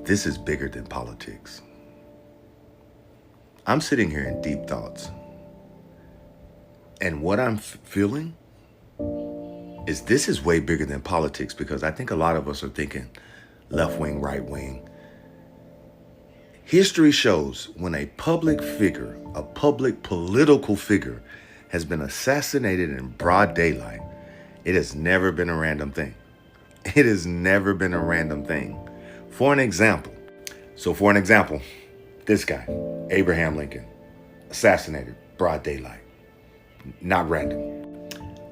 This is bigger than politics. I'm sitting here in deep thoughts. And what I'm feeling is this is way bigger than politics, because I think a lot of us are thinking left wing, right wing. History shows when a public figure, a public political figure, has been assassinated in broad daylight, it has never been a random thing. It has never been a random thing. For an example, this guy, Abraham Lincoln, assassinated broad daylight, not random.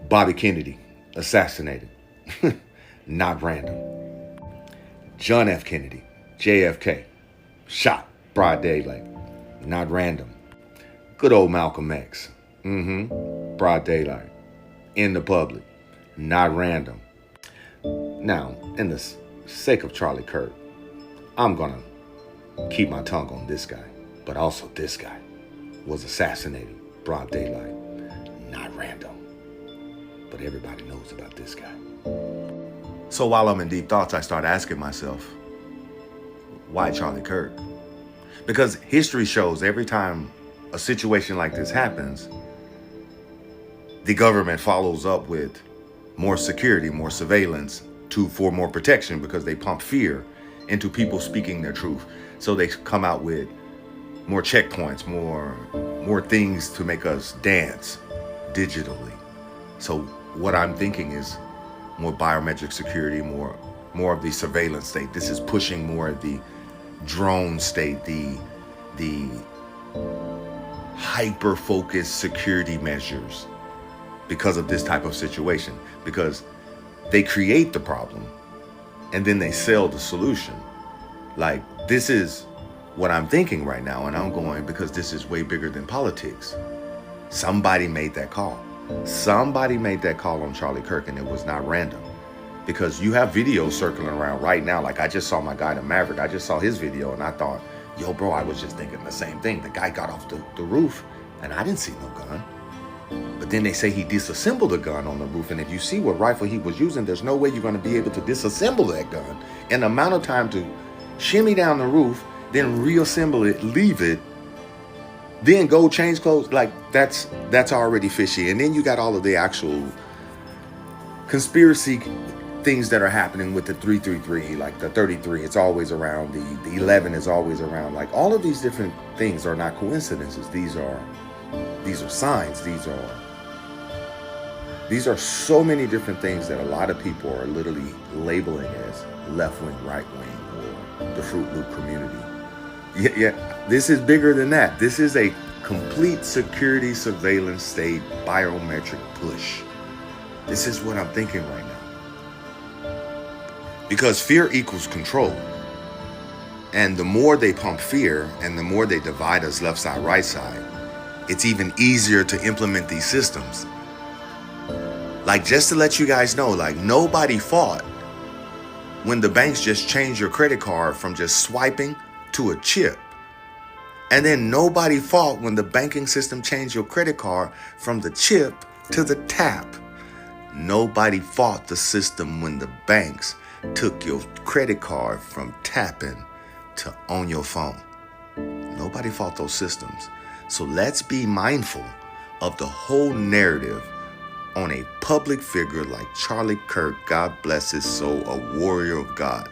Bobby Kennedy, assassinated, not random. John F. Kennedy, JFK, shot broad daylight, not random. Good old Malcolm X, broad daylight, in the public, not random. Now, in the sake of Charlie Kirk, I'm gonna keep my tongue on this guy, but also this guy was assassinated broad daylight, not random. But everybody knows about this guy. So while I'm in deep thoughts, I start asking myself, why Charlie Kirk? Because history shows every time a situation like this happens, the government follows up with more security, more surveillance, for more protection, because they pump fear into people speaking their truth. So they come out with more checkpoints, more things to make us dance digitally. So what I'm thinking is more biometric security, more of the surveillance state. This is pushing more of the drone state, the hyper-focused security measures because of this type of situation. Because they create the problem and then they sell the solution. Like, this is what I'm thinking right now, and I'm going, because this is way bigger than politics. Somebody made that call. Somebody made that call on Charlie Kirk, and it was not random. Because you have videos circling around right now. Like, I just saw my guy, the Maverick. I just saw his video, and I thought, yo, bro, I was just thinking the same thing. The guy got off the roof, and I didn't see no gun. But then they say he disassembled a gun on the roof. And if you see what rifle he was using, there's no way you're going to be able to disassemble that gun in the amount of time to shimmy down the roof, then reassemble it, leave it, then go change clothes. Like, that's already fishy. And then you got all of the actual conspiracy things that are happening with the 333, like the 33, it's always around, the 11 is always around. Like, all of these different things are not coincidences. These are signs. These are so many different things that a lot of people are literally labeling as left wing, right wing, or the Fruit Loop community. Yeah, this is bigger than that. This is a complete security surveillance state biometric push. This is what I'm thinking right now. Because fear equals control. And the more they pump fear and the more they divide us left side, right side, it's even easier to implement these systems. Like, just to let you guys know, like, nobody fought when the banks just changed your credit card from just swiping to a chip. And then nobody fought when the banking system changed your credit card from the chip to the tap. Nobody fought the system when the banks took your credit card from tapping to on your phone. Nobody fought those systems. So let's be mindful of the whole narrative on a public figure like Charlie Kirk, God bless his soul, a warrior of God,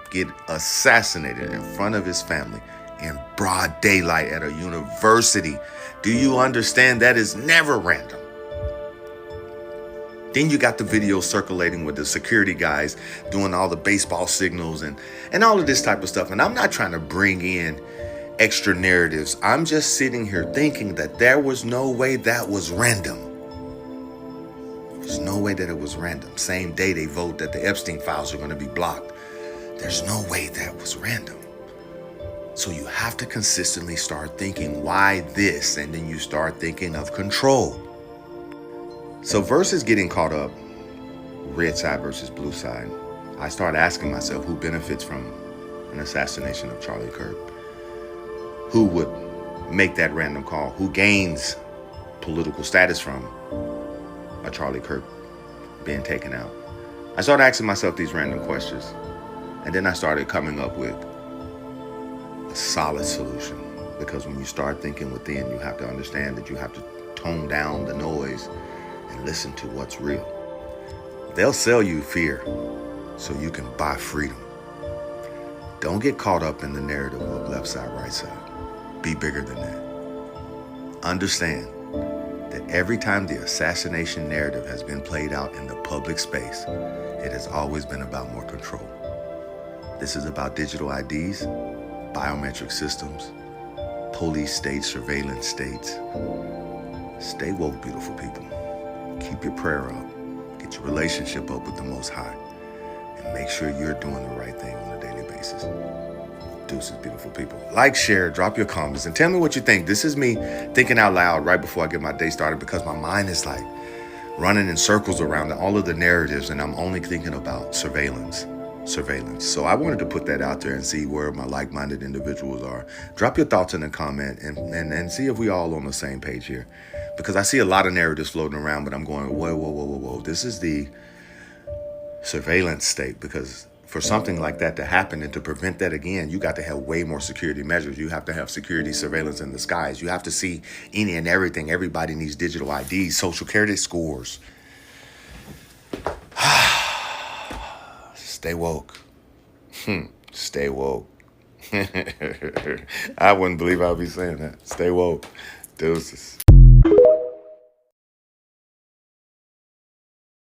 get assassinated in front of his family in broad daylight at a university. Do you understand? That is never random. Then you got the video circulating with the security guys doing all the baseball signals and all of this type of stuff. And I'm not trying to bring in extra narratives. I'm just sitting here thinking that there was no way that was random. There's no way that it was random. Same day they vote that the Epstein files are going to be blocked. There's no way that was random. So you have to consistently start thinking, why this? And then you start thinking of control. So versus getting caught up, red side versus blue side, I start asking myself, who benefits from an assassination of Charlie Kirk? Who would make that random call? Who gains political status from a Charlie Kirk being taken out? I started asking myself these random questions. And then I started coming up with a solid solution, because when you start thinking within, you have to understand that you have to tone down the noise and listen to what's real. They'll sell you fear so you can buy freedom. Don't get caught up in the narrative of left side, right side. Be bigger than that. Understand that every time the assassination narrative has been played out in the public space, it has always been about more control. This is about digital IDs, biometric systems, police states, surveillance states. Stay woke, beautiful people. Keep your prayer up. Get your relationship up with the Most High. And make sure you're doing the right thing on a daily basis. Deuces, beautiful people. Like, share, drop your comments, and tell me what you think. This is me thinking out loud right before I get my day started, because my mind is like running in circles around all of the narratives, and I'm only thinking about surveillance. So I wanted to put that out there and see where my like-minded individuals are. Drop your thoughts in the comment and see if we all on the same page here. Because I see a lot of narratives floating around, but I'm going, whoa. This is the surveillance state, because for something like that to happen and to prevent that again, you got to have way more security measures. You have to have security surveillance in the skies. You have to see any and everything. Everybody needs digital IDs, social security scores. Stay woke. Stay woke. I wouldn't believe I'd be saying that. Stay woke. Deuces.